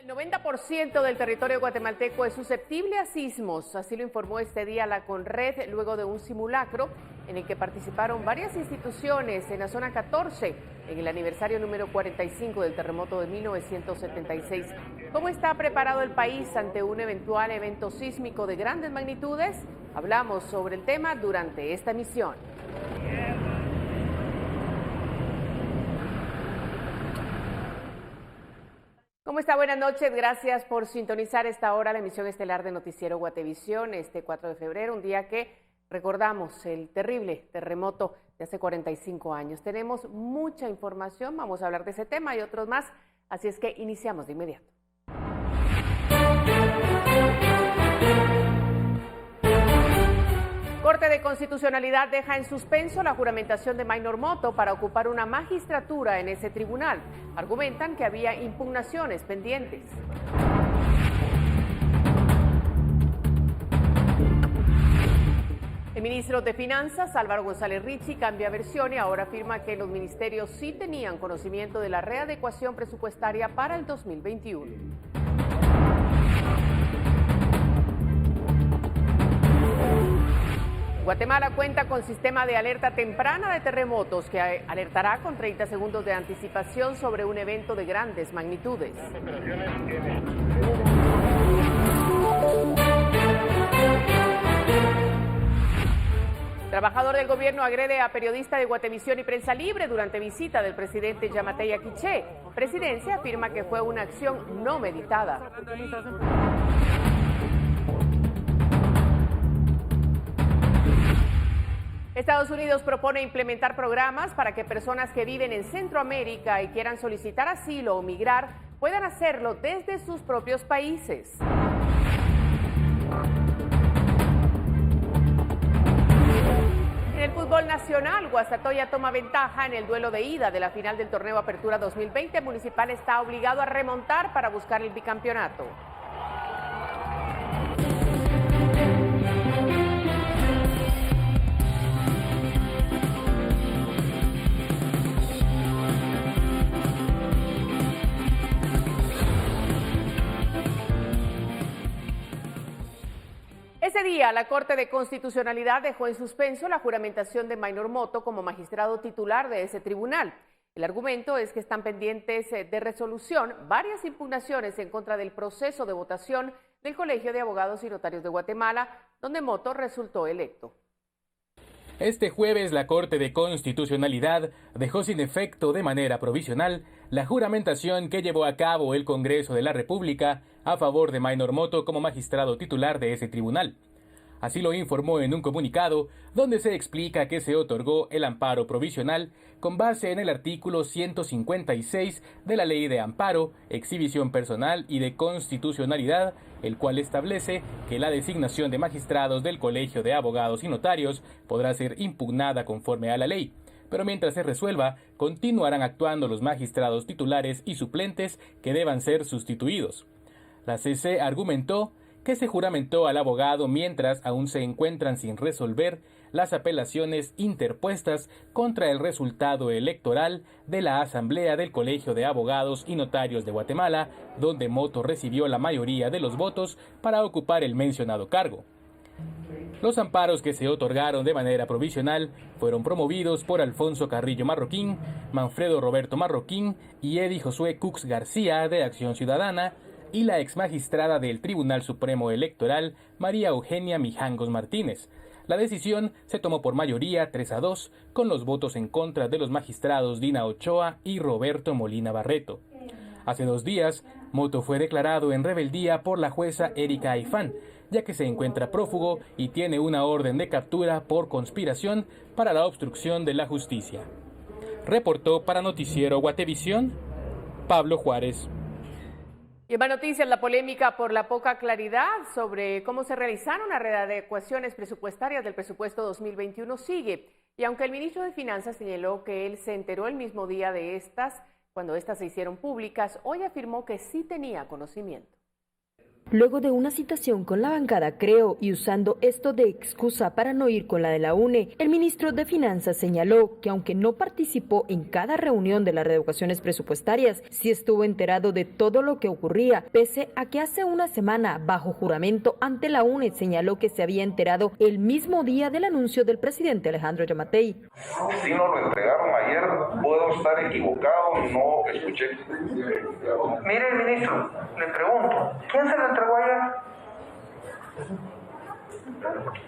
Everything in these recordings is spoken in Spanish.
El 90% del territorio guatemalteco es susceptible a sismos, así lo informó este día la CONRED luego de un simulacro en el que participaron varias instituciones en la zona 14 en el aniversario número 45 del terremoto de 1976. ¿Cómo está preparado el país ante un eventual evento sísmico de grandes magnitudes? Hablamos sobre el tema durante esta emisión. ¿Cómo está? Buenas noches. Gracias por sintonizar esta hora la emisión estelar de Noticiero Guatevisión este 4 de febrero, un día que recordamos el terrible terremoto de hace 45 años. Tenemos mucha información, vamos a hablar de ese tema y otros más, así es que iniciamos de inmediato. Corte de Constitucionalidad deja en suspenso la juramentación de Maynor Motto para ocupar una magistratura en ese tribunal. Argumentan que había impugnaciones pendientes. El ministro de Finanzas, Álvaro González Richie, cambia versión y ahora afirma que los ministerios sí tenían conocimiento de la readecuación presupuestaria para el 2021. Guatemala cuenta con sistema de alerta temprana de terremotos que alertará con 30 segundos de anticipación sobre un evento de grandes magnitudes. Trabajador del gobierno agrede a periodista de Guatevisión y Prensa Libre durante visita del presidente Yamatei Yaquiché. Presidencia afirma que fue una acción no meditada. Estados Unidos propone implementar programas para que personas que viven en Centroamérica y quieran solicitar asilo o migrar puedan hacerlo desde sus propios países. En el fútbol nacional, Guastatoya toma ventaja en el duelo de ida de la final del torneo Apertura 2020. Municipal está obligado a remontar para buscar el bicampeonato. Ese día, la Corte de Constitucionalidad dejó en suspenso la juramentación de Maynor Motto como magistrado titular de ese tribunal. El argumento es que están pendientes de resolución varias impugnaciones en contra del proceso de votación del Colegio de Abogados y Notarios de Guatemala, donde Motto resultó electo. Este jueves, la Corte de Constitucionalidad dejó sin efecto de manera provisional la juramentación que llevó a cabo el Congreso de la República a favor de Maynor Motto como magistrado titular de ese tribunal. Así lo informó en un comunicado donde se explica que se otorgó el amparo provisional con base en el artículo 156 de la Ley de Amparo, Exhibición Personal y de Constitucionalidad, el cual establece que la designación de magistrados del Colegio de Abogados y Notarios podrá ser impugnada conforme a la ley, pero mientras se resuelva, continuarán actuando los magistrados titulares y suplentes que deban ser sustituidos. La CC argumentó que se juramentó al abogado mientras aún se encuentran sin resolver las apelaciones interpuestas contra el resultado electoral de la Asamblea del Colegio de Abogados y Notarios de Guatemala, donde Motto recibió la mayoría de los votos para ocupar el mencionado cargo. Los amparos que se otorgaron de manera provisional fueron promovidos por Alfonso Carrillo Marroquín, Manfredo Roberto Marroquín y Eddie Josué Cux García de Acción Ciudadana, y la exmagistrada del Tribunal Supremo Electoral, María Eugenia Mijangos Martínez. La decisión se tomó por mayoría 3-2, con los votos en contra de los magistrados Dina Ochoa y Roberto Molina Barreto. Hace 2 días, Motto fue declarado en rebeldía por la jueza Erika Aifán, ya que se encuentra prófugo y tiene una orden de captura por conspiración para la obstrucción de la justicia. Reportó para Noticiero Guatevisión, Pablo Juárez. Y en más noticias, la polémica por la poca claridad sobre cómo se realizaron las readecuaciones presupuestarias del presupuesto 2021 sigue. Y aunque el ministro de Finanzas señaló que él se enteró el mismo día de estas, cuando estas se hicieron públicas, hoy afirmó que sí tenía conocimiento. Luego de una citación con la bancada Creo y usando esto de excusa para no ir con la de la UNE, el ministro de Finanzas señaló que aunque no participó en cada reunión de las revocaciones presupuestarias, sí estuvo enterado de todo lo que ocurría, pese a que hace una semana, bajo juramento ante la UNE, señaló que se había enterado el mismo día del anuncio del presidente Alejandro Yamatei. Si nos lo entregaron ayer, puedo estar equivocado, no escuché. Mire, ministro, le pregunto, ¿quién se lo entregó ayer?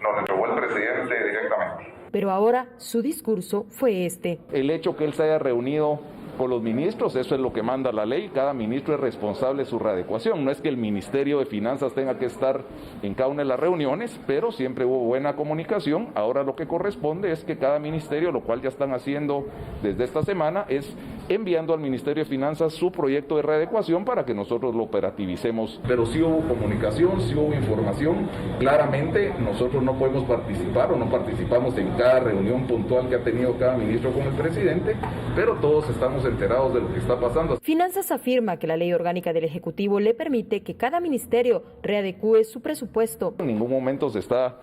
Nos entregó el presidente directamente. Pero ahora su discurso fue este. El hecho que él se haya reunido con los ministros, eso es lo que manda la ley, cada ministro es responsable de su readecuación, no es que el Ministerio de Finanzas tenga que estar en cada una de las reuniones, pero siempre hubo buena comunicación. Ahora lo que corresponde es que cada ministerio, lo cual ya están haciendo desde esta semana, es enviando al Ministerio de Finanzas su proyecto de readecuación para que nosotros lo operativicemos. Pero sí hubo comunicación, sí hubo información. Claramente nosotros no podemos participar o no participamos en cada reunión puntual que ha tenido cada ministro con el presidente, pero todos estamos enterados de lo que está pasando. Finanzas afirma que la ley orgánica del Ejecutivo le permite que cada ministerio readecúe su presupuesto. En ningún momento se está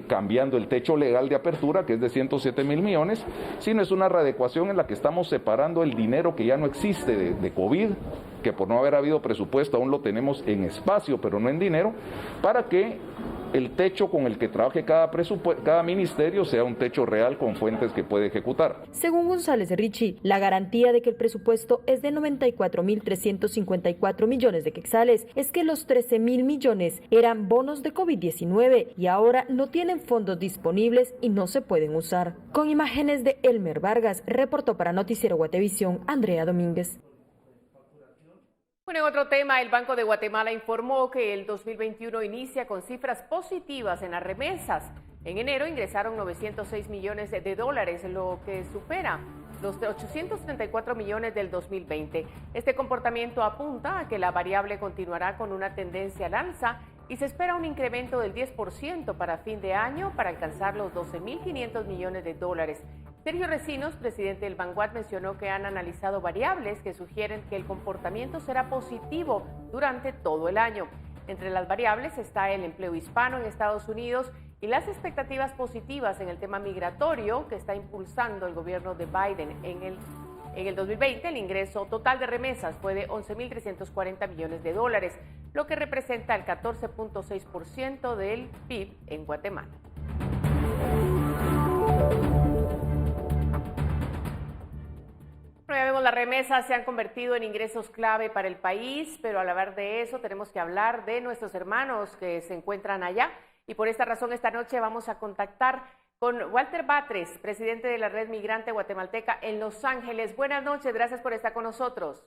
cambiando el techo legal de apertura, que es de 107,000 millones, sino es una readecuación en la que estamos separando el dinero que ya no existe de COVID, que por no haber habido presupuesto aún lo tenemos en espacio, pero no en dinero, para que el techo con el que trabaje cada ministerio sea un techo real con fuentes que puede ejecutar. Según González Richie, la garantía de que el presupuesto es de 94.354 millones de quetzales es que los 13.000 millones eran bonos de COVID-19 y ahora no tienen fondos disponibles y no se pueden usar. Con imágenes de Elmer Vargas, reportó para Noticiero Guatevisión, Andrea Domínguez. Bueno, en otro tema, el Banco de Guatemala informó que el 2021 inicia con cifras positivas en las remesas. En enero ingresaron 906 millones de dólares, lo que supera los 834 millones del 2020. Este comportamiento apunta a que la variable continuará con una tendencia al alza y se espera un incremento del 10% para fin de año para alcanzar los 12.500 millones de dólares. Sergio Recinos, presidente del Banguat, mencionó que han analizado variables que sugieren que el comportamiento será positivo durante todo el año. Entre las variables está el empleo hispano en Estados Unidos y las expectativas positivas en el tema migratorio que está impulsando el gobierno de Biden. En el 2020, el ingreso total de remesas fue de 11.340 millones de dólares, lo que representa el 14.6% del PIB en Guatemala. Ya vemos, las remesas se han convertido en ingresos clave para el país, pero al hablar de eso tenemos que hablar de nuestros hermanos que se encuentran allá y por esta razón esta noche vamos a contactar con Walter Batres, presidente de la Red Migrante Guatemalteca en Los Ángeles. Buenas noches, gracias por estar con nosotros.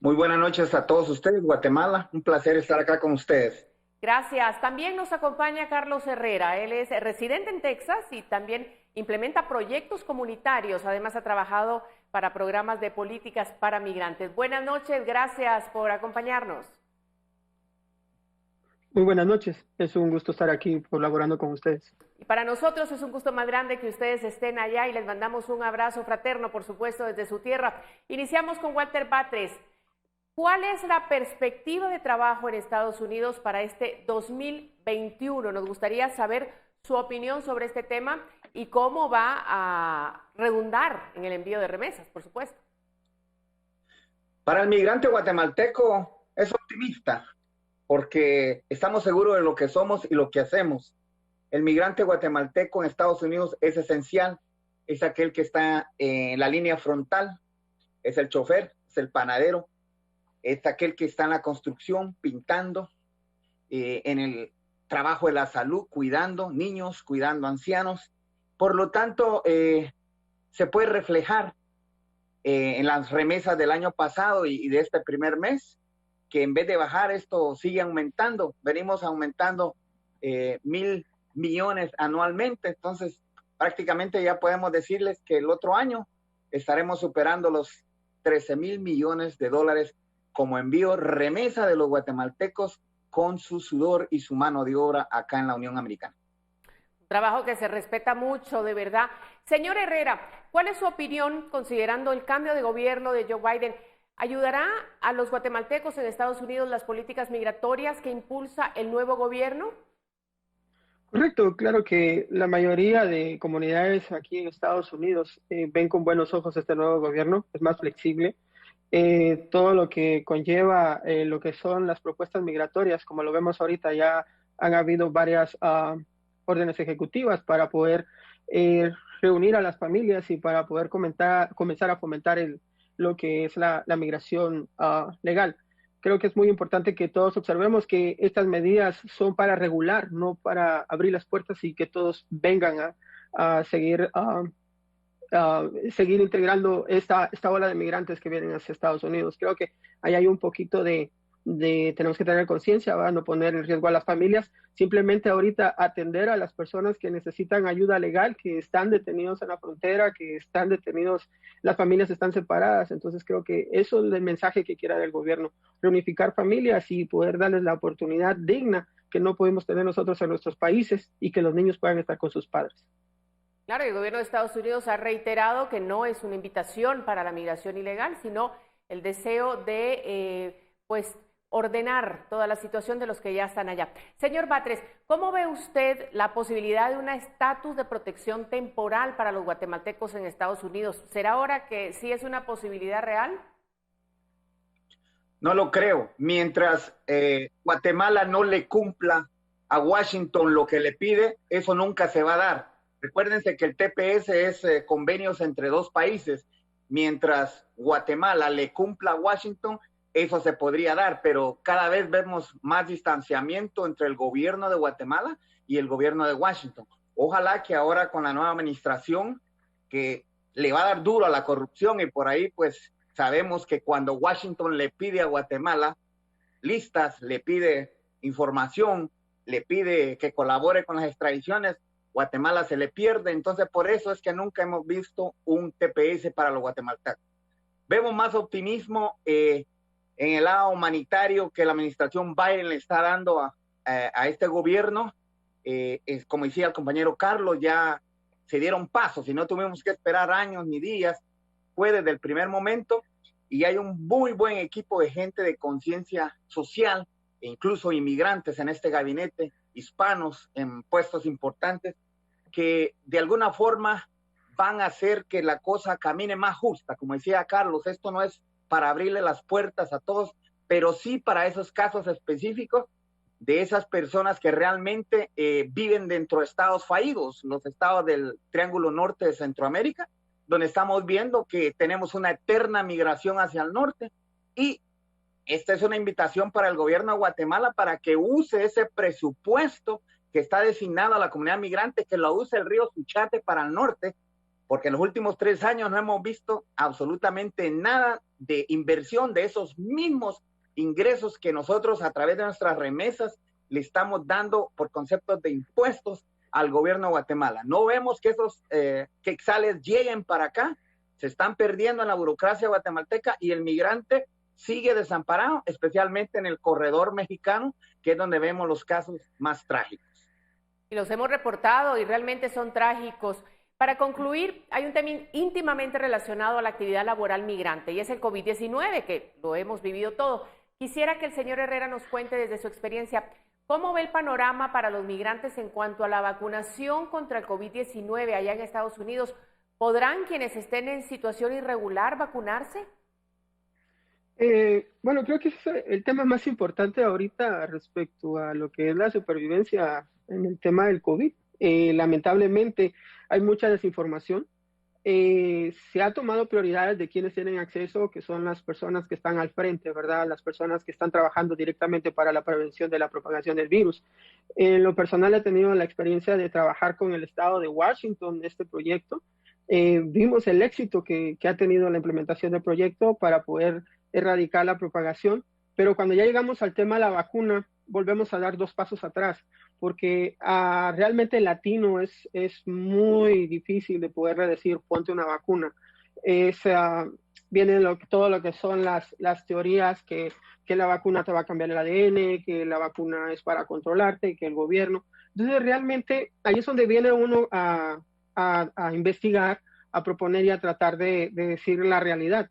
Muy buenas noches a todos ustedes, Guatemala. Un placer estar acá con ustedes. Gracias. También nos acompaña Carlos Herrera. Él es residente en Texas y también implementa proyectos comunitarios. Además, ha trabajado para programas de políticas para migrantes. Buenas noches, gracias por acompañarnos. Muy buenas noches. Es un gusto estar aquí colaborando con ustedes. Y para nosotros es un gusto más grande que ustedes estén allá y les mandamos un abrazo fraterno, por supuesto, desde su tierra. Iniciamos con Walter Batres. ¿Cuál es la perspectiva de trabajo en Estados Unidos para este 2021? Nos gustaría saber su opinión sobre este tema y cómo va a redundar en el envío de remesas, por supuesto. Para el migrante guatemalteco es optimista porque estamos seguros de lo que somos y lo que hacemos. El migrante guatemalteco en Estados Unidos es esencial, es aquel que está en la línea frontal, es el chofer, es el panadero, es aquel que está en la construcción, pintando, en el trabajo de la salud, cuidando niños, cuidando ancianos. Por lo tanto, se puede reflejar en las remesas del año pasado y de este primer mes, que en vez de bajar esto sigue aumentando. Venimos aumentando 1.000 millones anualmente, entonces prácticamente ya podemos decirles que el otro año estaremos superando los 13.000 millones de dólares como envío remesa de los guatemaltecos con su sudor y su mano de obra acá en la Unión Americana. Un trabajo que se respeta mucho, de verdad. Señor Herrera, ¿cuál es su opinión considerando el cambio de gobierno de Joe Biden? ¿Ayudará a los guatemaltecos en Estados Unidos las políticas migratorias que impulsa el nuevo gobierno? Correcto, claro que la mayoría de comunidades aquí en Estados Unidos ven con buenos ojos este nuevo gobierno, es más flexible. Todo lo que conlleva lo que son las propuestas migratorias, como lo vemos ahorita, ya han habido varias órdenes ejecutivas para poder reunir a las familias y para poder comenzar a fomentar lo que es la migración legal. Creo que es muy importante que todos observemos que estas medidas son para regular, no para abrir las puertas y que todos vengan a seguir seguir integrando esta ola de migrantes que vienen hacia Estados Unidos. Creo que ahí hay un poquito tenemos que tener conciencia, no poner en riesgo a las familias, simplemente ahorita atender a las personas que necesitan ayuda legal, que están detenidos en la frontera, que están detenidos, las familias están separadas. Entonces creo que eso es el mensaje que quiere dar el gobierno, reunificar familias y poder darles la oportunidad digna que no podemos tener nosotros en nuestros países y que los niños puedan estar con sus padres. Claro, el gobierno de Estados Unidos ha reiterado que no es una invitación para la migración ilegal, sino el deseo de, ordenar toda la situación de los que ya están allá. Señor Batres, ¿cómo ve usted la posibilidad de un estatus de protección temporal para los guatemaltecos en Estados Unidos? ¿Será ahora que sí es una posibilidad real? No lo creo. Mientras Guatemala no le cumpla a Washington lo que le pide, eso nunca se va a dar. Recuérdense que el TPS es convenios entre dos países. Mientras Guatemala le cumpla a Washington, eso se podría dar, pero cada vez vemos más distanciamiento entre el gobierno de Guatemala y el gobierno de Washington. Ojalá que ahora con la nueva administración, que le va a dar duro a la corrupción, y por ahí pues sabemos que cuando Washington le pide a Guatemala listas, le pide información, le pide que colabore con las extradiciones, Guatemala se le pierde. Entonces por eso es que nunca hemos visto un TPS para los guatemaltecos. Vemos más optimismo en el lado humanitario que la administración Biden le está dando a este gobierno. Como decía el compañero Carlos, ya se dieron pasos y no tuvimos que esperar años ni días. Fue desde el primer momento y hay un muy buen equipo de gente de conciencia social e incluso inmigrantes en este gabinete, hispanos en puestos importantes, que de alguna forma van a hacer que la cosa camine más justa. Como decía Carlos, esto no es para abrirle las puertas a todos, pero sí para esos casos específicos de esas personas que realmente viven dentro de estados fallidos, los estados del Triángulo Norte de Centroamérica, donde estamos viendo que tenemos una eterna migración hacia el norte. Y esta es una invitación para el gobierno de Guatemala para que use ese presupuesto que está designado a la comunidad migrante, que lo use el río Suchate para el norte, porque en los últimos 3 años no hemos visto absolutamente nada de inversión de esos mismos ingresos que nosotros a través de nuestras remesas le estamos dando por conceptos de impuestos al gobierno de Guatemala. No vemos que esos quetzales lleguen para acá, se están perdiendo en la burocracia guatemalteca y el migrante sigue desamparado, especialmente en el corredor mexicano, que es donde vemos los casos más trágicos. Y los hemos reportado y realmente son trágicos. Para concluir, hay un tema íntimamente relacionado a la actividad laboral migrante y es el COVID-19, que lo hemos vivido todo. Quisiera que el señor Herrera nos cuente desde su experiencia cómo ve el panorama para los migrantes en cuanto a la vacunación contra el COVID-19 allá en Estados Unidos. ¿Podrán quienes estén en situación irregular vacunarse? Bueno, creo que ese es el tema más importante ahorita respecto a lo que es la supervivencia en el tema del COVID. Lamentablemente hay mucha desinformación. Se ha tomado prioridades de quienes tienen acceso, que son las personas que están al frente, ¿verdad? Las personas que están trabajando directamente para la prevención de la propagación del virus. En lo personal he tenido la experiencia de trabajar con el estado de Washington en este proyecto. Vimos el éxito que ha tenido la implementación del proyecto para poder erradicar la propagación, pero cuando ya llegamos al tema de la vacuna, volvemos a dar 2 pasos atrás, porque realmente el latino es muy difícil de poder decir ponte una vacuna. Viene todo lo que son las teorías que la vacuna te va a cambiar el ADN, que la vacuna es para controlarte, que el gobierno. Entonces realmente ahí es donde viene uno a investigar, a proponer y a tratar de decir la realidad.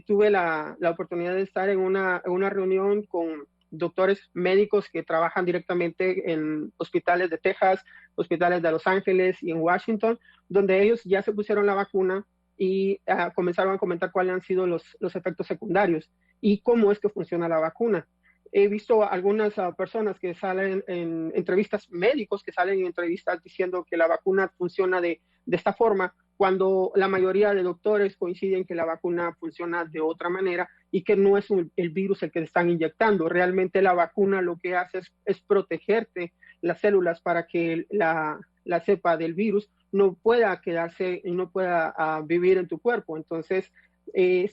tuve la oportunidad de estar en una reunión con doctores médicos que trabajan directamente en hospitales de Texas, hospitales de Los Ángeles y en Washington, donde ellos ya se pusieron la vacuna y comenzaron a comentar cuáles han sido los efectos secundarios y cómo es que funciona la vacuna. He visto algunas personas que salen en entrevistas, médicos que salen en entrevistas diciendo que la vacuna funciona de esta forma, cuando la mayoría de doctores coinciden que la vacuna funciona de otra manera y que no es el virus el que te están inyectando. Realmente la vacuna lo que hace es protegerte las células para que la cepa del virus no pueda quedarse y no pueda vivir en tu cuerpo. Entonces,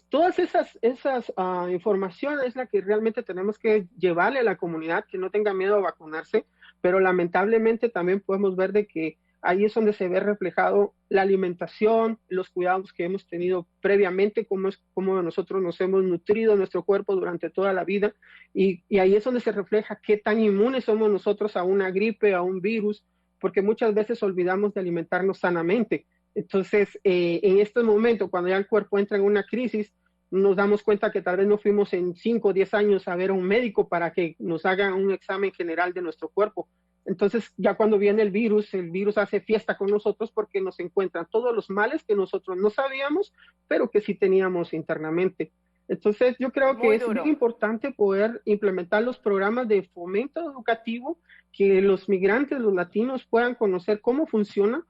todas esas informaciones es la que realmente tenemos que llevarle a la comunidad, que no tenga miedo a vacunarse, pero lamentablemente también podemos ver de que ahí es donde se ve reflejado la alimentación, los cuidados que hemos tenido previamente, cómo nosotros nos hemos nutrido nuestro cuerpo durante toda la vida, y ahí es donde se refleja qué tan inmunes somos nosotros a una gripe, a un virus, porque muchas veces olvidamos de alimentarnos sanamente. Entonces, en este momento, cuando ya el cuerpo entra en una crisis, nos damos cuenta que tal vez no fuimos en 5 o 10 años a ver a un médico para que nos haga un examen general de nuestro cuerpo. Entonces, ya cuando viene el virus hace fiesta con nosotros porque nos encuentran todos los males que nosotros no sabíamos, pero que sí teníamos internamente. Entonces, yo creo que es muy importante poder implementar los programas de fomento educativo, que los migrantes, los latinos puedan conocer cómo funciona,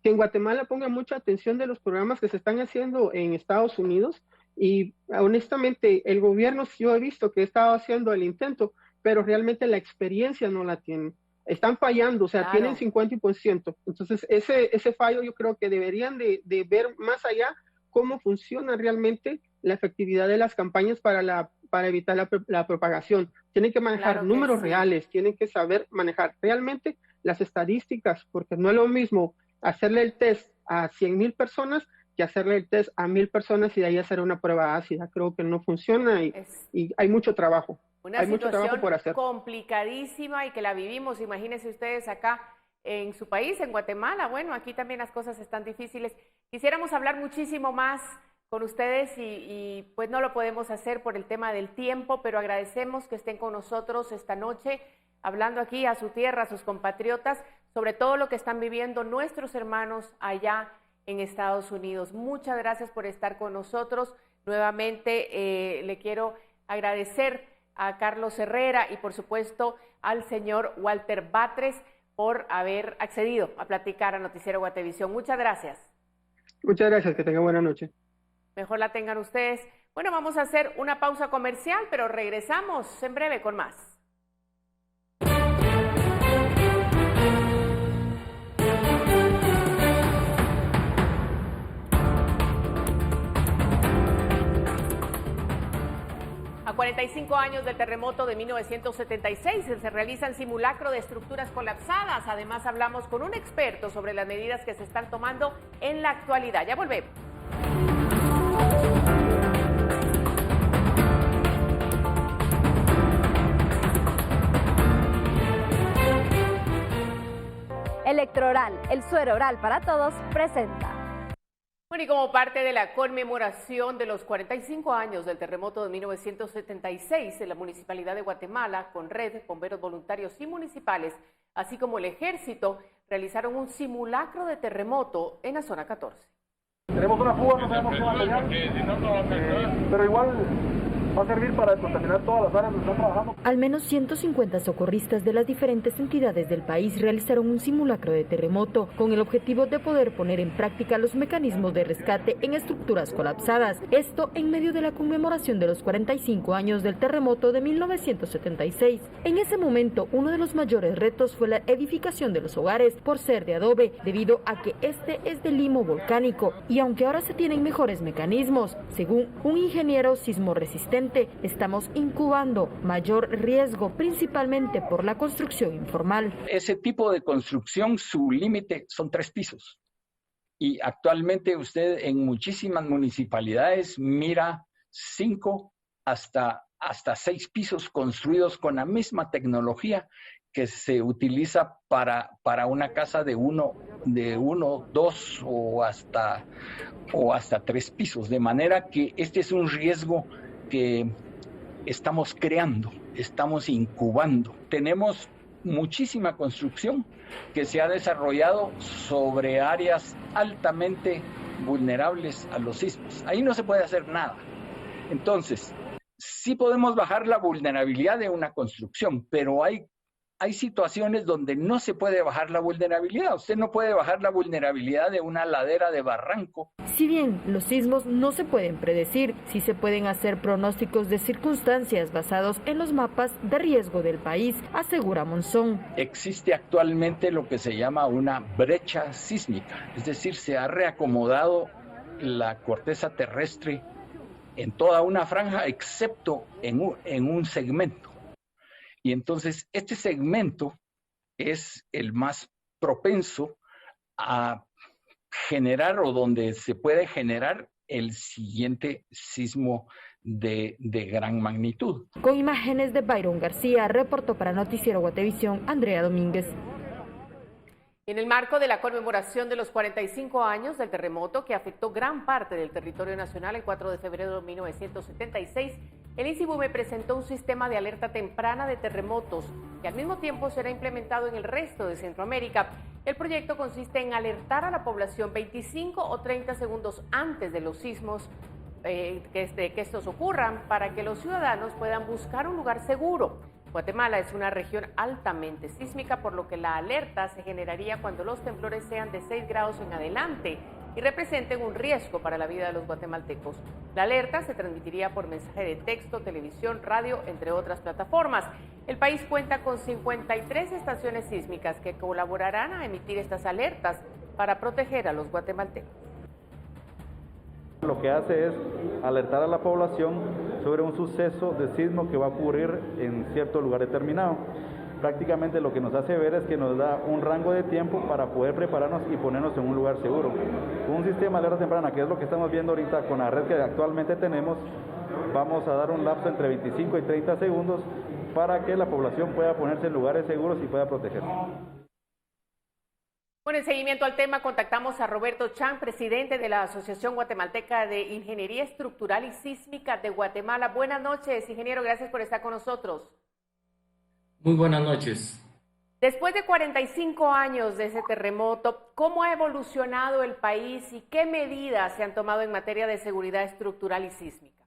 que en Guatemala ponga mucha atención de los programas que se están haciendo en Estados Unidos. Y honestamente, el gobierno, yo he visto que ha estado haciendo el intento, pero realmente la experiencia no la tienen. Están fallando, o sea, claro, tienen 50%. Entonces, ese fallo yo creo que deberían de ver más allá cómo funciona realmente la efectividad de las campañas para evitar la propagación. Tienen que manejar claro números sí, reales, tienen que saber manejar realmente las estadísticas, porque no es lo mismo hacerle el test a 100,000 personas que hacerle el test a 1,000 personas y de ahí hacer una prueba ácida. Creo que no funciona y hay mucho trabajo. Una situación complicadísima y que la vivimos, imagínense ustedes acá en su país, en Guatemala. Bueno, aquí también las cosas están difíciles. Quisiéramos hablar muchísimo más con ustedes y pues no lo podemos hacer por el tema del tiempo, pero agradecemos que estén con nosotros esta noche, hablando aquí a su tierra, a sus compatriotas, sobre todo lo que están viviendo nuestros hermanos allá en Estados Unidos. Muchas gracias por estar con nosotros. Nuevamente le quiero agradecer a Carlos Herrera y por supuesto al señor Walter Batres por haber accedido a platicar a Noticiero Guatevisión. Muchas gracias. Muchas gracias, que tengan buena noche. Mejor la tengan ustedes. Bueno, vamos a hacer una pausa comercial, pero regresamos en breve con más. A 45 años del terremoto de 1976 se realiza el simulacro de estructuras colapsadas. Además, hablamos con un experto sobre las medidas que se están tomando en la actualidad. Ya volvemos. Electroral, el suero oral para todos, presenta. Bueno, y como parte de la conmemoración de los 45 años del terremoto de 1976, en la Municipalidad de Guatemala, con Red, bomberos voluntarios y municipales, así como el Ejército, realizaron un simulacro de terremoto en la zona 14. Tenemos una fuga, no sabemos qué material, pero igual va a servir para descontaminar todas las áreas donde están trabajando. Al menos 150 socorristas de las diferentes entidades del país realizaron un simulacro de terremoto con el objetivo de poder poner en práctica los mecanismos de rescate en estructuras colapsadas. Esto en medio de la conmemoración de los 45 años del terremoto de 1976. En ese momento, uno de los mayores retos fue la edificación de los hogares por ser de adobe, debido a que este es de limo volcánico. Y aunque ahora se tienen mejores mecanismos, según un ingeniero sismoresistente, estamos incubando mayor riesgo, principalmente por la construcción informal. Ese tipo de construcción, su límite son 3 pisos. Y actualmente usted en muchísimas municipalidades mira 5 hasta 6 pisos construidos con la misma tecnología que se utiliza para una casa de uno, dos o hasta 3 pisos. De manera que este es un riesgo que estamos creando, estamos incubando. Tenemos muchísima construcción que se ha desarrollado sobre áreas altamente vulnerables a los sismos. Ahí no se puede hacer nada. Entonces, sí podemos bajar la vulnerabilidad de una construcción, pero hay situaciones donde no se puede bajar la vulnerabilidad. Usted no puede bajar la vulnerabilidad de una ladera de barranco. Si bien los sismos no se pueden predecir, sí se pueden hacer pronósticos de circunstancias basados en los mapas de riesgo del país, asegura Monzón. Existe actualmente lo que se llama una brecha sísmica, es decir, se ha reacomodado la corteza terrestre en toda una franja, excepto en un segmento. Y entonces este segmento es el más propenso a generar o donde se puede generar el siguiente sismo de gran magnitud. Con imágenes de Byron García, reportó para Noticiero Guatevisión, Andrea Domínguez. En el marco de la conmemoración de los 45 años del terremoto que afectó gran parte del territorio nacional el 4 de febrero de 1976, el INSIBUME presentó un sistema de alerta temprana de terremotos que al mismo tiempo será implementado en el resto de Centroamérica. El proyecto consiste en alertar a la población 25 o 30 segundos antes de los sismos que estos ocurran para que los ciudadanos puedan buscar un lugar seguro. Guatemala es una región altamente sísmica, por lo que la alerta se generaría cuando los temblores sean de 6 grados en adelante y representen un riesgo para la vida de los guatemaltecos. La alerta se transmitiría por mensaje de texto, televisión, radio, entre otras plataformas. El país cuenta con 53 estaciones sísmicas que colaborarán a emitir estas alertas para proteger a los guatemaltecos. Lo que hace es alertar a la población sobre un suceso de sismo que va a ocurrir en cierto lugar determinado. Prácticamente lo que nos hace ver es que nos da un rango de tiempo para poder prepararnos y ponernos en un lugar seguro. Con un sistema de alerta temprana, que es lo que estamos viendo ahorita con la red que actualmente tenemos, vamos a dar un lapso entre 25 y 30 segundos para que la población pueda ponerse en lugares seguros y pueda protegerse. Bueno, en seguimiento al tema, contactamos a Roberto Chan, presidente de la Asociación Guatemalteca de Ingeniería Estructural y Sísmica de Guatemala. Buenas noches, ingeniero, gracias por estar con nosotros. Muy buenas noches. Después de 45 años de ese terremoto, ¿cómo ha evolucionado el país y qué medidas se han tomado en materia de seguridad estructural y sísmica?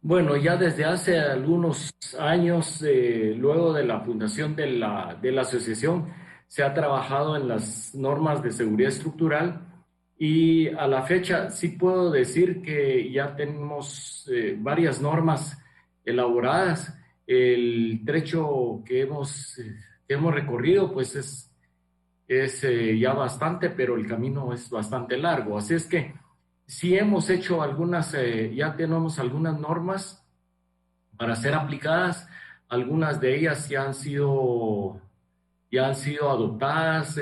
Bueno, ya desde hace algunos años, luego de la fundación de la asociación, se ha trabajado en las normas de seguridad estructural y a la fecha sí puedo decir que ya tenemos varias normas elaboradas. El trecho que hemos recorrido pues es ya bastante, pero el camino es bastante largo. Así es que sí hemos hecho ya tenemos algunas normas para ser aplicadas. Algunas de ellas ya han sido adoptadas,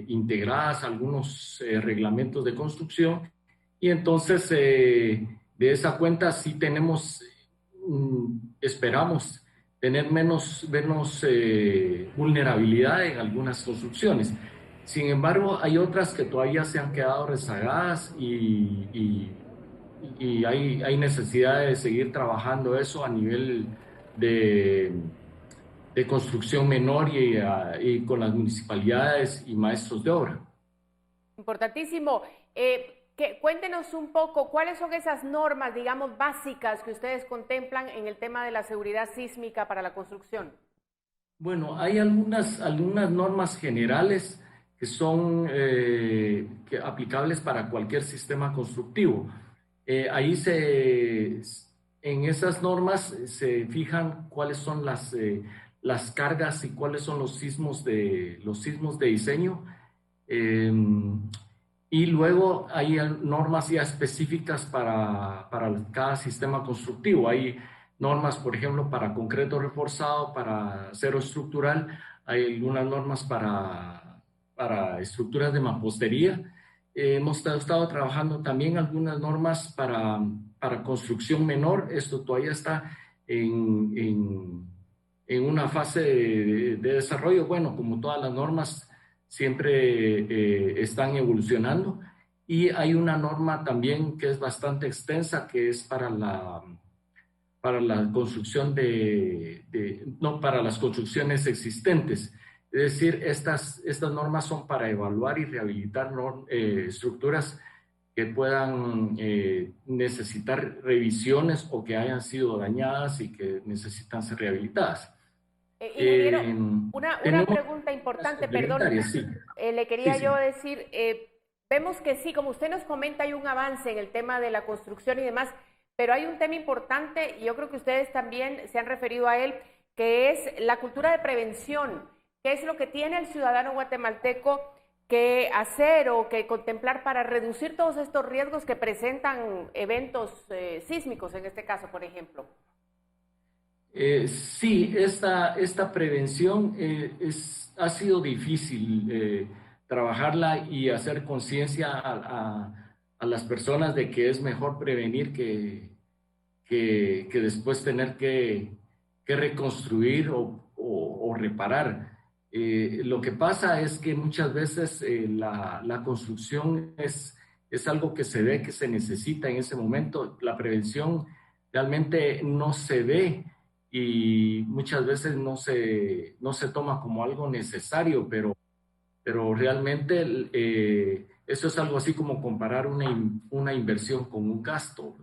integradas, algunos reglamentos de construcción, y entonces de esa cuenta sí tenemos, esperamos tener menos vulnerabilidad en algunas construcciones. Sin embargo, hay otras que todavía se han quedado rezagadas y hay necesidad de seguir trabajando eso a nivel de construcción menor y con las municipalidades y maestros de obra. Importantísimo. Cuéntenos un poco, ¿cuáles son esas normas, digamos, básicas que ustedes contemplan en el tema de la seguridad sísmica para la construcción? Bueno, hay algunas normas generales que son aplicables para cualquier sistema constructivo. En esas normas se fijan cuáles son las cargas y cuáles son los sismos de diseño, y luego hay normas ya específicas para cada sistema constructivo. Hay normas, por ejemplo, para concreto reforzado, para acero estructural, hay algunas normas para estructuras de mampostería. Hemos estado trabajando también algunas normas para construcción menor. Esto todavía está en en una fase de desarrollo. Bueno, como todas las normas, siempre están evolucionando. Y hay una norma también que es bastante extensa, que es para la construcción para las construcciones existentes. Es decir, estas normas son para evaluar y rehabilitar estructuras que puedan necesitar revisiones o que hayan sido dañadas y que necesitan ser rehabilitadas. Ingeniero, una pregunta importante, perdón. Sí. Le quería yo decir, vemos que sí, como usted nos comenta, hay un avance en el tema de la construcción y demás, pero hay un tema importante, y yo creo que ustedes también se han referido a él, que es la cultura de prevención. ¿Qué es lo que tiene el ciudadano guatemalteco que hacer o que contemplar para reducir todos estos riesgos que presentan eventos sísmicos, en este caso, por ejemplo? Sí, esta prevención ha sido difícil trabajarla y hacer conciencia a las personas de que es mejor prevenir que después tener que reconstruir o reparar. Lo que pasa es que muchas veces la construcción es algo que se ve que se necesita en ese momento. La prevención realmente no se ve y muchas veces no se toma como algo necesario, pero realmente eso es algo así como comparar una inversión con un gasto.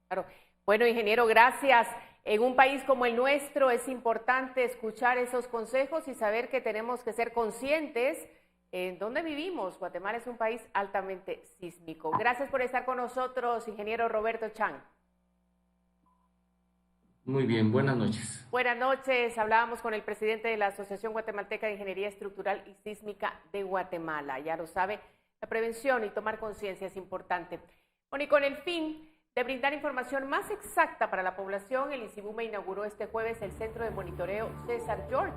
Claro. Bueno, ingeniero, gracias. En un país como el nuestro es importante escuchar esos consejos y saber que tenemos que ser conscientes en dónde vivimos. Guatemala es un país altamente sísmico. Gracias por estar con nosotros, ingeniero Roberto Chang. Muy bien, buenas noches. Buenas noches. Hablábamos con el presidente de la Asociación Guatemalteca de Ingeniería Estructural y Sísmica de Guatemala. Ya lo sabe, la prevención y tomar conciencia es importante. Bueno, y con el fin de brindar información más exacta para la población, el INSIBUME inauguró este jueves el Centro de Monitoreo César George.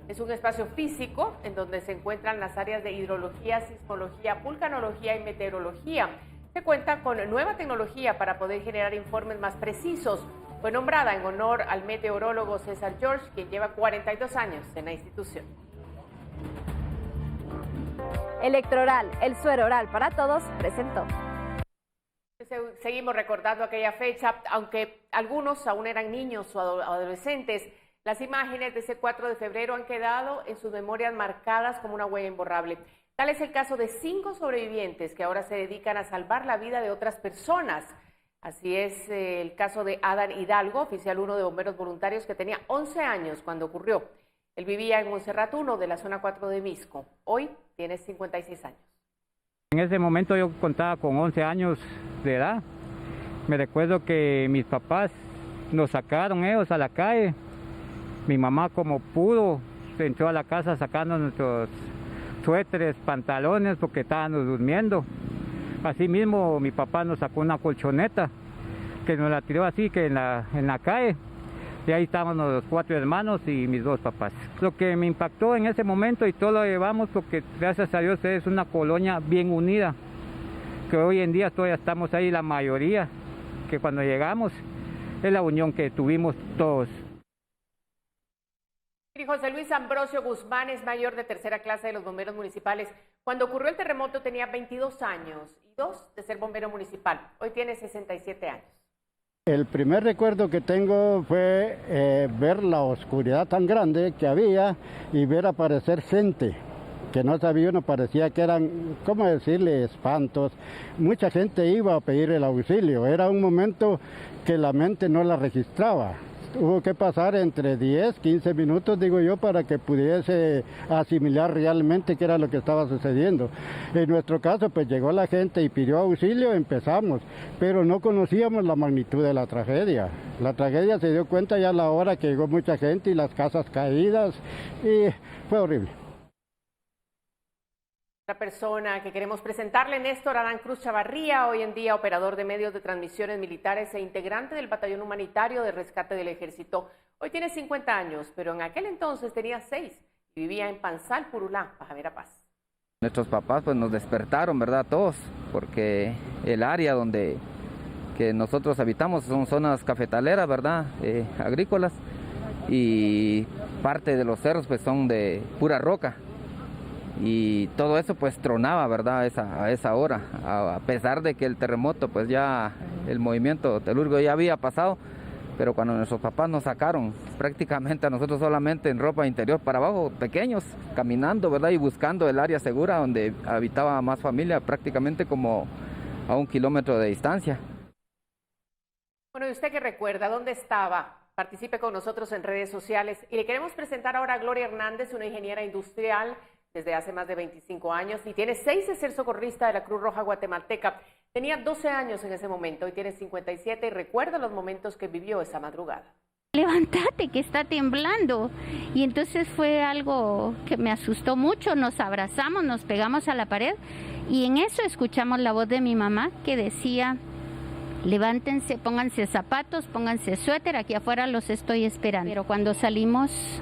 Es un espacio físico en donde se encuentran las áreas de hidrología, sismología, vulcanología y meteorología. Se cuenta con nueva tecnología para poder generar informes más precisos. Fue nombrada en honor al meteorólogo César George, quien lleva 42 años en la institución. Electroral, el suero oral para todos, presentó. Seguimos recordando aquella fecha, aunque algunos aún eran niños o adolescentes. Las imágenes de ese 4 de febrero han quedado en sus memorias marcadas como una huella imborrable. Tal es el caso de 5 sobrevivientes que ahora se dedican a salvar la vida de otras personas. Así es el caso de Adán Hidalgo, oficial 1 de Bomberos Voluntarios, que tenía 11 años cuando ocurrió. Él vivía en Montserrat 1 de la zona 4 de Misco. Hoy tiene 56 años. En ese momento yo contaba con 11 años de edad. Me recuerdo que mis papás nos sacaron ellos a la calle. Mi mamá, como pudo, se entró a la casa sacando nuestros suéteres, pantalones, porque estábamos durmiendo. Asimismo, mi papá nos sacó una colchoneta que nos la tiró así que en la calle. Y ahí estábamos los 4 hermanos y mis 2 papás. Lo que me impactó en ese momento, y todo lo llevamos porque gracias a Dios es una colonia bien unida, que hoy en día todavía estamos ahí la mayoría, que cuando llegamos es la unión que tuvimos todos. Y José Luis Ambrosio Guzmán es mayor de tercera clase de los bomberos municipales. Cuando ocurrió el terremoto tenía 22 años y 2 de ser bombero municipal. Hoy tiene 67 años. El primer recuerdo que tengo fue ver la oscuridad tan grande que había y ver aparecer gente que no sabía uno, parecía que eran, ¿cómo decirle?, espantos. Mucha gente iba a pedir el auxilio, era un momento que la mente no la registraba. Hubo que pasar entre 10, 15 minutos, digo yo, para que pudiese asimilar realmente qué era lo que estaba sucediendo. En nuestro caso, pues llegó la gente y pidió auxilio, empezamos, pero no conocíamos la magnitud de la tragedia. La tragedia se dio cuenta ya a la hora que llegó mucha gente y las casas caídas, y fue horrible. Otra persona que queremos presentarle, Néstor Adán Cruz Chavarría, hoy en día operador de medios de transmisiones militares e integrante del Batallón Humanitario de Rescate del Ejército. Hoy tiene 50 años, pero en aquel entonces tenía 6 y vivía en Panzal, Purulá, Baja Verapaz. Nuestros papás pues nos despertaron, ¿verdad? Todos, porque el área donde que nosotros habitamos son zonas cafetaleras, ¿verdad? Agrícolas. y parte de los cerros pues son de pura roca. Y todo eso pues tronaba, ¿verdad? A esa hora, a pesar de que el terremoto pues ya el movimiento telúrico ya había pasado, pero cuando nuestros papás nos sacaron prácticamente a nosotros solamente en ropa interior para abajo, pequeños, caminando, ¿verdad? Y buscando el área segura donde habitaba más familia, prácticamente como a 1 kilómetro de distancia. Bueno, ¿y usted qué recuerda? ¿Dónde estaba? Participe con nosotros en redes sociales. Y le queremos presentar ahora a Gloria Hernández, una ingeniera industrial desde hace más de 25 años y tiene 6 de ser socorrista de la Cruz Roja guatemalteca. Tenía 12 años en ese momento y tiene 57 y recuerda los momentos que vivió esa madrugada. Levántate, que está temblando. Y entonces fue algo que me asustó mucho. Nos abrazamos, nos pegamos a la pared y en eso escuchamos la voz de mi mamá que decía: levántense, pónganse zapatos, pónganse suéter, aquí afuera los estoy esperando. Pero cuando salimos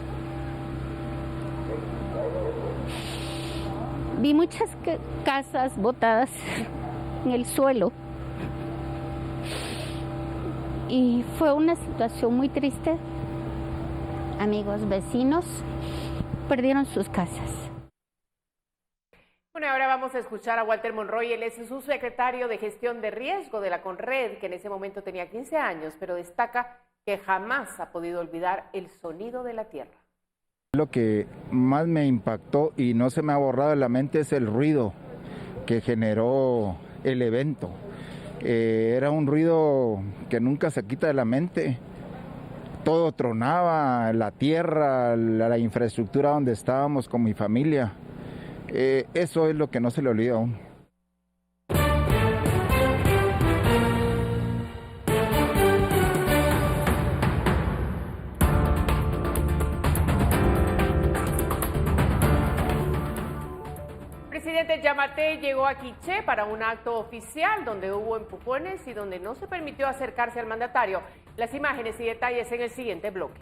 vi muchas casas botadas en el suelo y fue una situación muy triste. Amigos, vecinos perdieron sus casas. Bueno, ahora vamos a escuchar a Walter Monroy. Él es subsecretario de Gestión de Riesgo de la CONRED, que en ese momento tenía 15 años, pero destaca que jamás ha podido olvidar el sonido de la tierra. Lo que más me impactó y no se me ha borrado de la mente es el ruido que generó el evento. Era un ruido que nunca se quita de la mente. Todo tronaba, la tierra, la infraestructura donde estábamos con mi familia. Eso es lo que no se le olvida aún. El presidente Yamatei llegó a Quiché para un acto oficial donde hubo empujones y donde no se permitió acercarse al mandatario. Las imágenes y detalles en el siguiente bloque.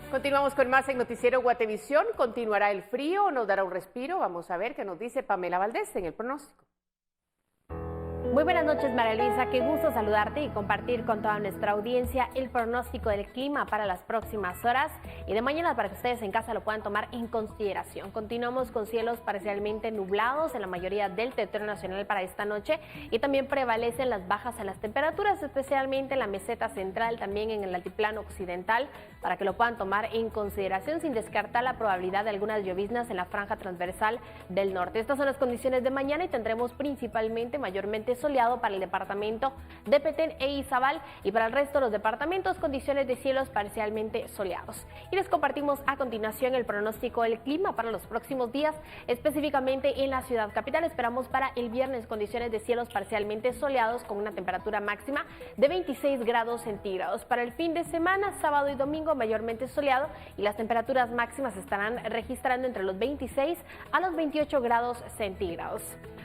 Continuamos con más en Noticiero Guatevisión. ¿Continuará el frío o nos dará un respiro? Vamos a ver qué nos dice Pamela Valdés en el pronóstico. Muy buenas noches, María Luisa, qué gusto saludarte y compartir con toda nuestra audiencia el pronóstico del clima para las próximas horas y de mañana para que ustedes en casa lo puedan tomar en consideración. Continuamos con cielos parcialmente nublados en la mayoría del territorio nacional para esta noche y también prevalecen las bajas en las temperaturas, especialmente en la meseta central, también en el altiplano occidental, para que lo puedan tomar en consideración sin descartar la probabilidad de algunas lloviznas en la franja transversal del norte. Estas son las condiciones de mañana y tendremos principalmente mayormente soleado para el departamento de Petén e Izabal y para el resto de los departamentos condiciones de cielos parcialmente soleados. Y les compartimos a continuación el pronóstico del clima para los próximos días, específicamente en la ciudad capital. Esperamos para el viernes condiciones de cielos parcialmente soleados con una temperatura máxima de 26 grados centígrados. Para el fin de semana, sábado y domingo mayormente soleado y las temperaturas máximas estarán registrando entre los 26 a los 28 grados centígrados.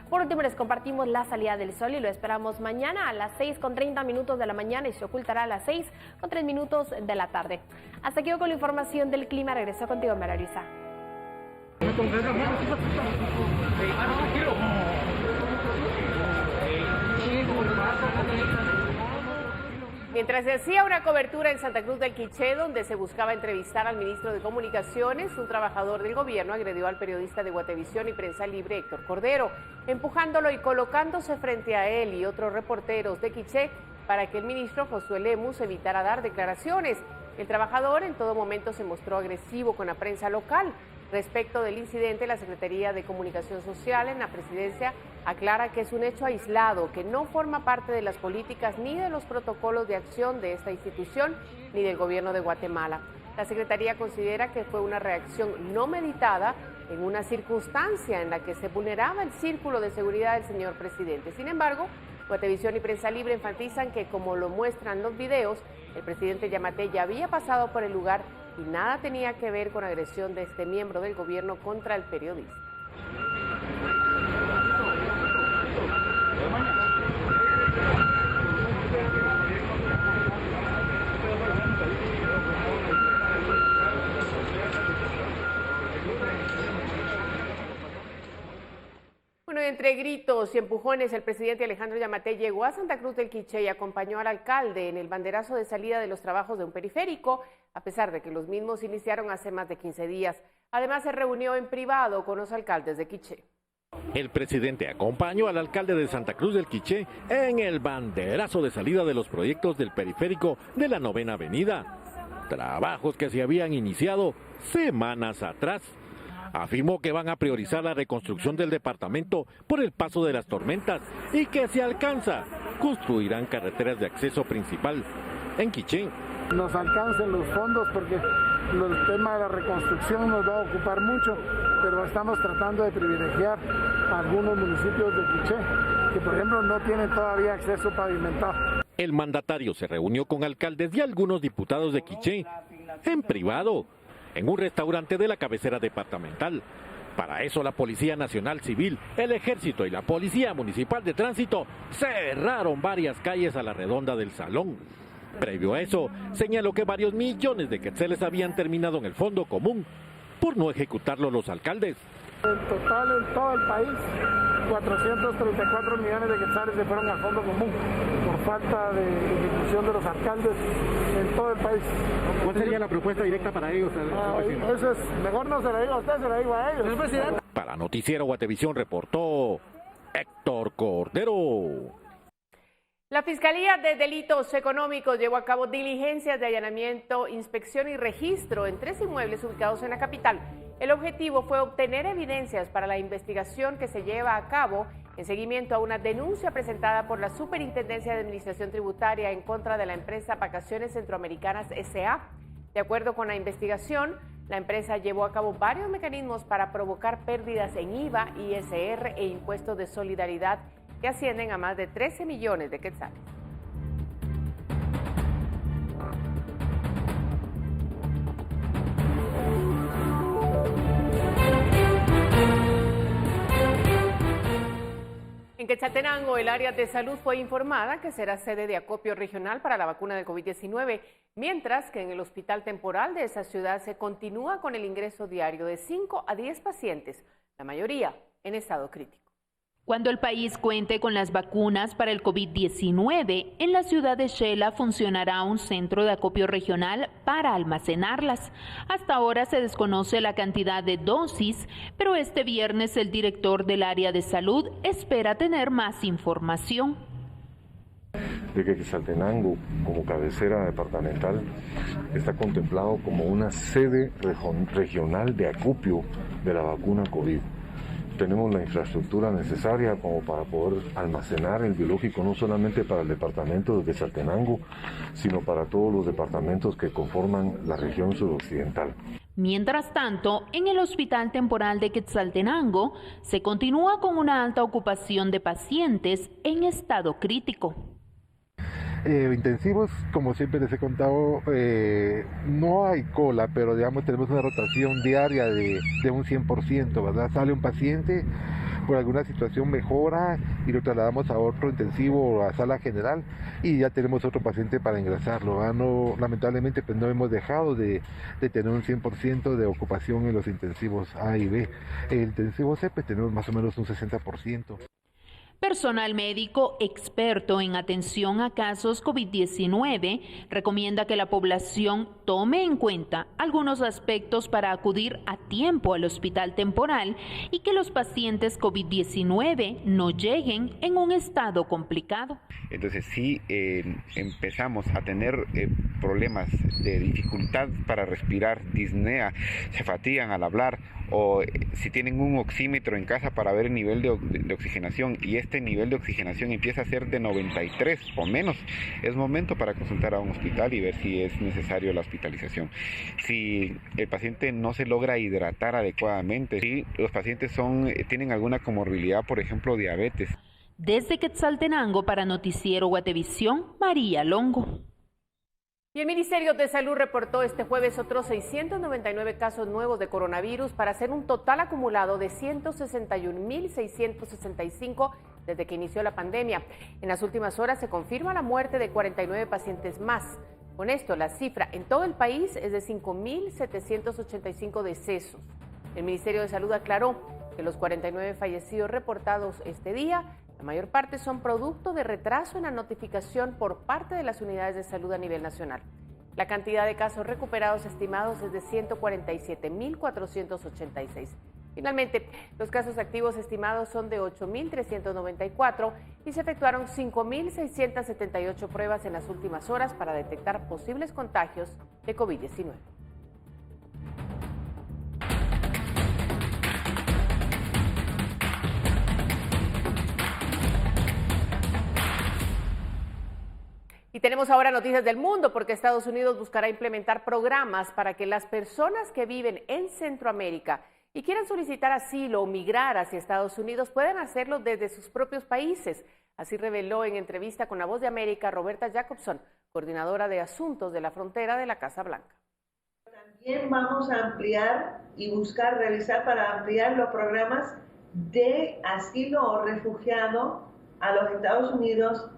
Por último, les compartimos la salida del sol y lo esperamos mañana a las 6:30 de la mañana y se ocultará a las 6:03 de la tarde. Hasta aquí con la información del clima. Regreso contigo, María Luisa. Mientras se hacía una cobertura en Santa Cruz del Quiché, donde se buscaba entrevistar al ministro de Comunicaciones, un trabajador del gobierno agredió al periodista de Guatevisión y Prensa Libre, Héctor Cordero, empujándolo y colocándose frente a él y otros reporteros de Quiché para que el ministro Josué Lemus evitara dar declaraciones. El trabajador en todo momento se mostró agresivo con la prensa local. Respecto del incidente, la Secretaría de Comunicación Social en la presidencia aclara que es un hecho aislado, que no forma parte de las políticas ni de los protocolos de acción de esta institución ni del gobierno de Guatemala. La Secretaría considera que fue una reacción no meditada en una circunstancia en la que se vulneraba el círculo de seguridad del señor presidente. Sin embargo, Guatevisión y Prensa Libre enfatizan que, como lo muestran los videos, el presidente Yamatei ya había pasado por el lugar y nada tenía que ver con agresión de este miembro del gobierno contra el periodista. entre gritos y empujones, el presidente Alejandro Yamatei llegó a Santa Cruz del Quiché y acompañó al alcalde en el banderazo de salida de los trabajos de un periférico, a pesar de que los mismos iniciaron hace más de 15 días. Además, se reunió en privado con los alcaldes de Quiché. El presidente acompañó al alcalde de Santa Cruz del Quiché en el banderazo de salida de los proyectos del periférico de la 9ª Avenida, trabajos que se habían iniciado semanas atrás. Afirmó que van a priorizar la reconstrucción del departamento por el paso de las tormentas y que si alcanza, construirán carreteras de acceso principal en Quiché. Nos alcancen los fondos porque el tema de la reconstrucción nos va a ocupar mucho, pero estamos tratando de privilegiar a algunos municipios de Quiché, que por ejemplo no tienen todavía acceso pavimentado. El mandatario se reunió con alcaldes y algunos diputados de Quiché en privado, en un restaurante de la cabecera departamental. Para eso la Policía Nacional Civil, el Ejército y la Policía Municipal de Tránsito cerraron varias calles a la redonda del Salón. Previo a eso, señaló que varios millones de quetzales habían terminado en el fondo común por no ejecutarlo los alcaldes. En total, en todo el país, 434 millones de quetzales se fueron al fondo común por falta de ejecución de los alcaldes en todo el país. ¿Cuál sería la propuesta directa para ellos? Eso es, mejor no se la digo a usted, se la digo a ellos. Para Noticiero Guatevisión reportó Héctor Cordero. La Fiscalía de Delitos Económicos llevó a cabo diligencias de allanamiento, inspección y registro en 3 inmuebles ubicados en la capital. El objetivo fue obtener evidencias para la investigación que se lleva a cabo en seguimiento a una denuncia presentada por la Superintendencia de Administración Tributaria en contra de la empresa Vacaciones Centroamericanas S.A. De acuerdo con la investigación, la empresa llevó a cabo varios mecanismos para provocar pérdidas en IVA, ISR e impuestos de solidaridad que ascienden a más de 13 millones de quetzales. En Quetzaltenango, el área de salud fue informada que será sede de acopio regional para la vacuna del COVID-19, mientras que en el hospital temporal de esa ciudad se continúa con el ingreso diario de 5 a 10 pacientes, la mayoría en estado crítico. Cuando el país cuente con las vacunas para el COVID-19, en la ciudad de Xela funcionará un centro de acopio regional para almacenarlas. Hasta ahora se desconoce la cantidad de dosis, pero este viernes el director del área de salud espera tener más información. De que Quetzaltenango, como cabecera departamental, está contemplado como una sede regional de acopio de la vacuna COVID. Tenemos la infraestructura necesaria como para poder almacenar el biológico, no solamente para el departamento de Quetzaltenango, sino para todos los departamentos que conforman la región suroccidental. Mientras tanto, en el Hospital Temporal de Quetzaltenango se continúa con una alta ocupación de pacientes en estado crítico. Intensivos, como siempre les he contado, no hay cola, pero digamos tenemos una rotación diaria de un 100%, ¿verdad? Sale un paciente, por alguna situación mejora y lo trasladamos a otro intensivo o a sala general y ya tenemos otro paciente para ingresarlo, ¿verdad? No, lamentablemente pues no hemos dejado de tener un 100% de ocupación en los intensivos A y B. En el intensivo C pues tenemos más o menos un 60%. Personal médico experto en atención a casos COVID-19 recomienda que la población tome en cuenta algunos aspectos para acudir a tiempo al hospital temporal y que los pacientes COVID-19 no lleguen en un estado complicado. Entonces, si empezamos a tener problemas de dificultad para respirar, disnea, se fatigan al hablar, o si tienen un oxímetro en casa para ver el nivel de oxigenación y este nivel de oxigenación empieza a ser de 93 o menos, es momento para consultar a un hospital y ver si es necesario la hospitalización. Si el paciente no se logra hidratar adecuadamente, si los pacientes tienen alguna comorbilidad, por ejemplo diabetes. Desde Quetzaltenango para Noticiero Guatevisión, María Longo. Y el Ministerio de Salud reportó este jueves otros 699 casos nuevos de coronavirus para hacer un total acumulado de 161.665 desde que inició la pandemia. En las últimas horas se confirma la muerte de 49 pacientes más. Con esto, la cifra en todo el país es de 5.785 decesos. El Ministerio de Salud aclaró De los 49 fallecidos reportados este día, la mayor parte son producto de retraso en la notificación por parte de las unidades de salud a nivel nacional. La cantidad de casos recuperados estimados es de 147.486. Finalmente, los casos activos estimados son de 8.394 y se efectuaron 5.678 pruebas en las últimas horas para detectar posibles contagios de COVID-19. Y tenemos ahora noticias del mundo porque Estados Unidos buscará implementar programas para que las personas que viven en Centroamérica y quieran solicitar asilo o migrar hacia Estados Unidos puedan hacerlo desde sus propios países. Así reveló en entrevista con La Voz de América Roberta Jacobson, coordinadora de Asuntos de la Frontera de la Casa Blanca. También vamos a ampliar y buscar revisar para ampliar los programas de asilo o refugiado a los Estados Unidos,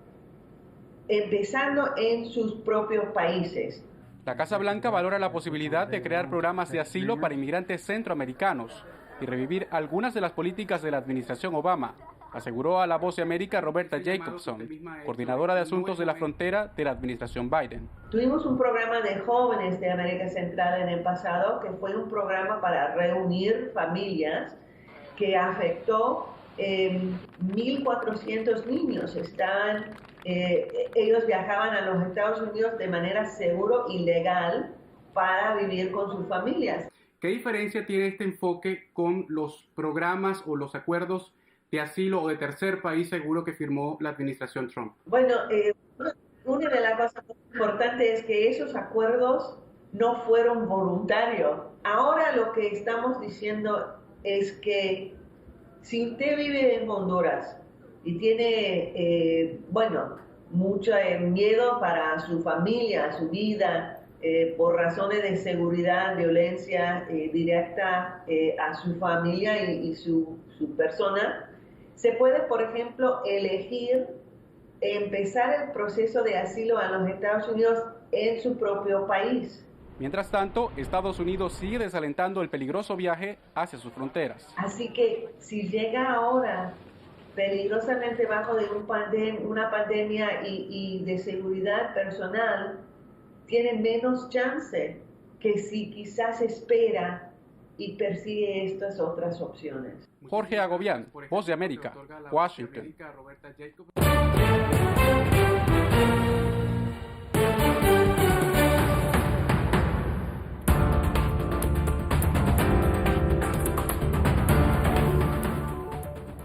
empezando en sus propios países. La Casa Blanca valora la posibilidad de crear programas de asilo para inmigrantes centroamericanos y revivir algunas de las políticas de la administración Obama, aseguró a La Voz de América Roberta Jacobson, coordinadora de Asuntos de la Frontera de la administración Biden. Tuvimos un programa de jóvenes de América Central en el pasado, que fue un programa para reunir familias que afectó 1.400 niños. Ellos viajaban a los Estados Unidos de manera segura y legal para vivir con sus familias. ¿Qué diferencia tiene este enfoque con los programas o los acuerdos de asilo o de tercer país seguro que firmó la administración Trump? Bueno, una de las cosas muy importantes es que esos acuerdos no fueron voluntarios. Ahora lo que estamos diciendo es que si usted vive en Honduras y tiene, mucho miedo para su familia, su vida, por razones de seguridad, violencia directa a su familia y su persona, se puede, por ejemplo, elegir empezar el proceso de asilo a los Estados Unidos en su propio país. Mientras tanto, Estados Unidos sigue desalentando el peligroso viaje hacia sus fronteras. Así que si llega ahora peligrosamente bajo de una pandemia y de seguridad personal, tiene menos chance que si quizás espera y persigue estas otras opciones. Jorge Agobián, Voz de América, Washington.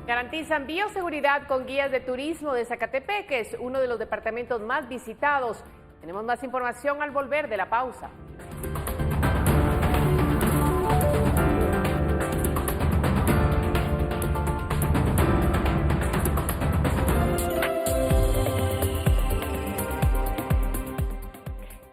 Garantizan bioseguridad con guías de turismo de Zacatepeques, uno de los departamentos más visitados. Tenemos más información al volver de la pausa.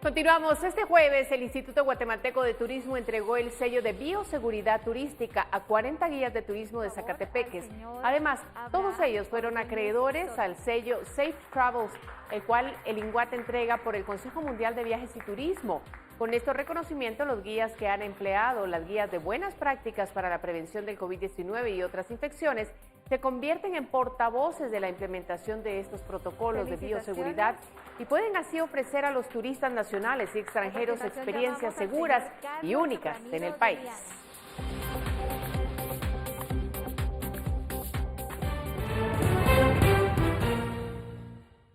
Continuamos. Este jueves, el Instituto Guatemalteco de Turismo entregó el sello de bioseguridad turística a 40 guías de turismo de Zacatepeques. Además, todos ellos fueron acreedores al sello Safe Travels, el cual el INGUAT entrega por el Consejo Mundial de Viajes y Turismo. Con estos reconocimientos, los guías que han empleado las guías de buenas prácticas para la prevención del COVID-19 y otras infecciones se convierten en portavoces de la implementación de estos protocolos de bioseguridad y pueden así ofrecer a los turistas nacionales y extranjeros experiencias seguras y únicas en el país.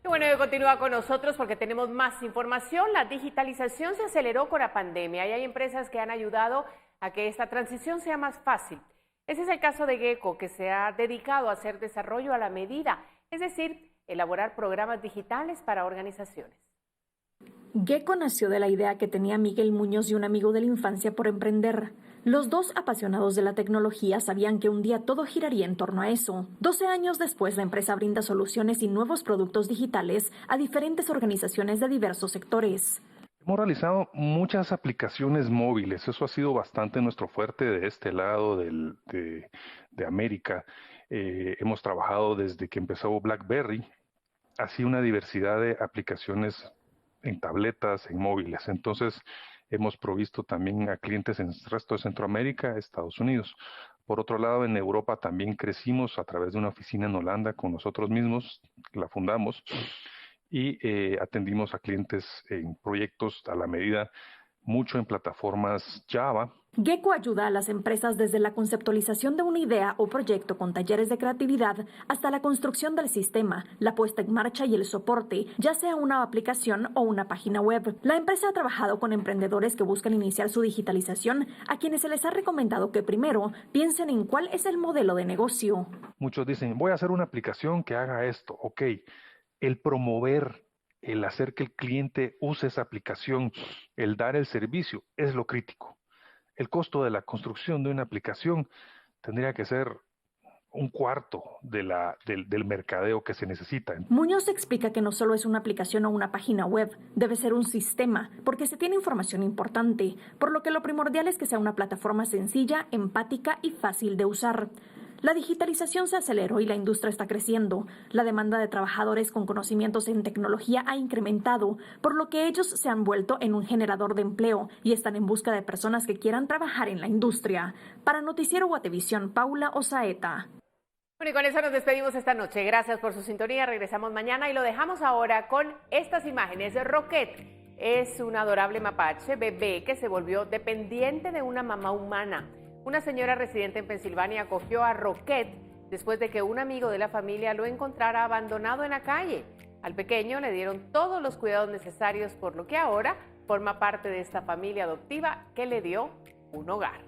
Bueno, y continúa con nosotros porque tenemos más información. La digitalización se aceleró con la pandemia y hay empresas que han ayudado a que esta transición sea más fácil. Ese es el caso de Gecko, que se ha dedicado a hacer desarrollo a la medida, es decir, elaborar programas digitales para organizaciones. Gecko nació de la idea que tenía Miguel Muñoz y un amigo de la infancia por emprender. Los dos, apasionados de la tecnología, sabían que un día todo giraría en torno a eso. 12 años después, la empresa brinda soluciones y nuevos productos digitales a diferentes organizaciones de diversos sectores. Hemos realizado muchas aplicaciones móviles, eso ha sido bastante nuestro fuerte de este lado de América. Hemos trabajado desde que empezó BlackBerry, así una diversidad de aplicaciones en tabletas, en móviles. Entonces hemos provisto también a clientes en el resto de Centroamérica, Estados Unidos. Por otro lado, en Europa también crecimos a través de una oficina en Holanda con nosotros mismos, la fundamos, y atendimos a clientes en proyectos a la medida, mucho en plataformas Java. Gecko ayuda a las empresas desde la conceptualización de una idea o proyecto con talleres de creatividad hasta la construcción del sistema, la puesta en marcha y el soporte, ya sea una aplicación o una página web. La empresa ha trabajado con emprendedores que buscan iniciar su digitalización, a quienes se les ha recomendado que primero piensen en cuál es el modelo de negocio. Muchos dicen, voy a hacer una aplicación que haga esto. Ok, el promover, el hacer que el cliente use esa aplicación, el dar el servicio, es lo crítico. El costo de la construcción de una aplicación tendría que ser un cuarto del mercadeo que se necesita. Muñoz explica que no solo es una aplicación o una página web, debe ser un sistema, porque se tiene información importante, por lo que lo primordial es que sea una plataforma sencilla, empática y fácil de usar. La digitalización se aceleró y la industria está creciendo. La demanda de trabajadores con conocimientos en tecnología ha incrementado, por lo que ellos se han vuelto en un generador de empleo y están en busca de personas que quieran trabajar en la industria. Para Noticiero Guatevisión, Paula Osaeta. Bueno, y con eso nos despedimos esta noche. Gracias por su sintonía. Regresamos mañana y lo dejamos ahora con estas imágenes. Roquette es un adorable mapache bebé que se volvió dependiente de una mamá humana. Una señora residente en Pensilvania acogió a Roquette después de que un amigo de la familia lo encontrara abandonado en la calle. Al pequeño le dieron todos los cuidados necesarios, por lo que ahora forma parte de esta familia adoptiva que le dio un hogar.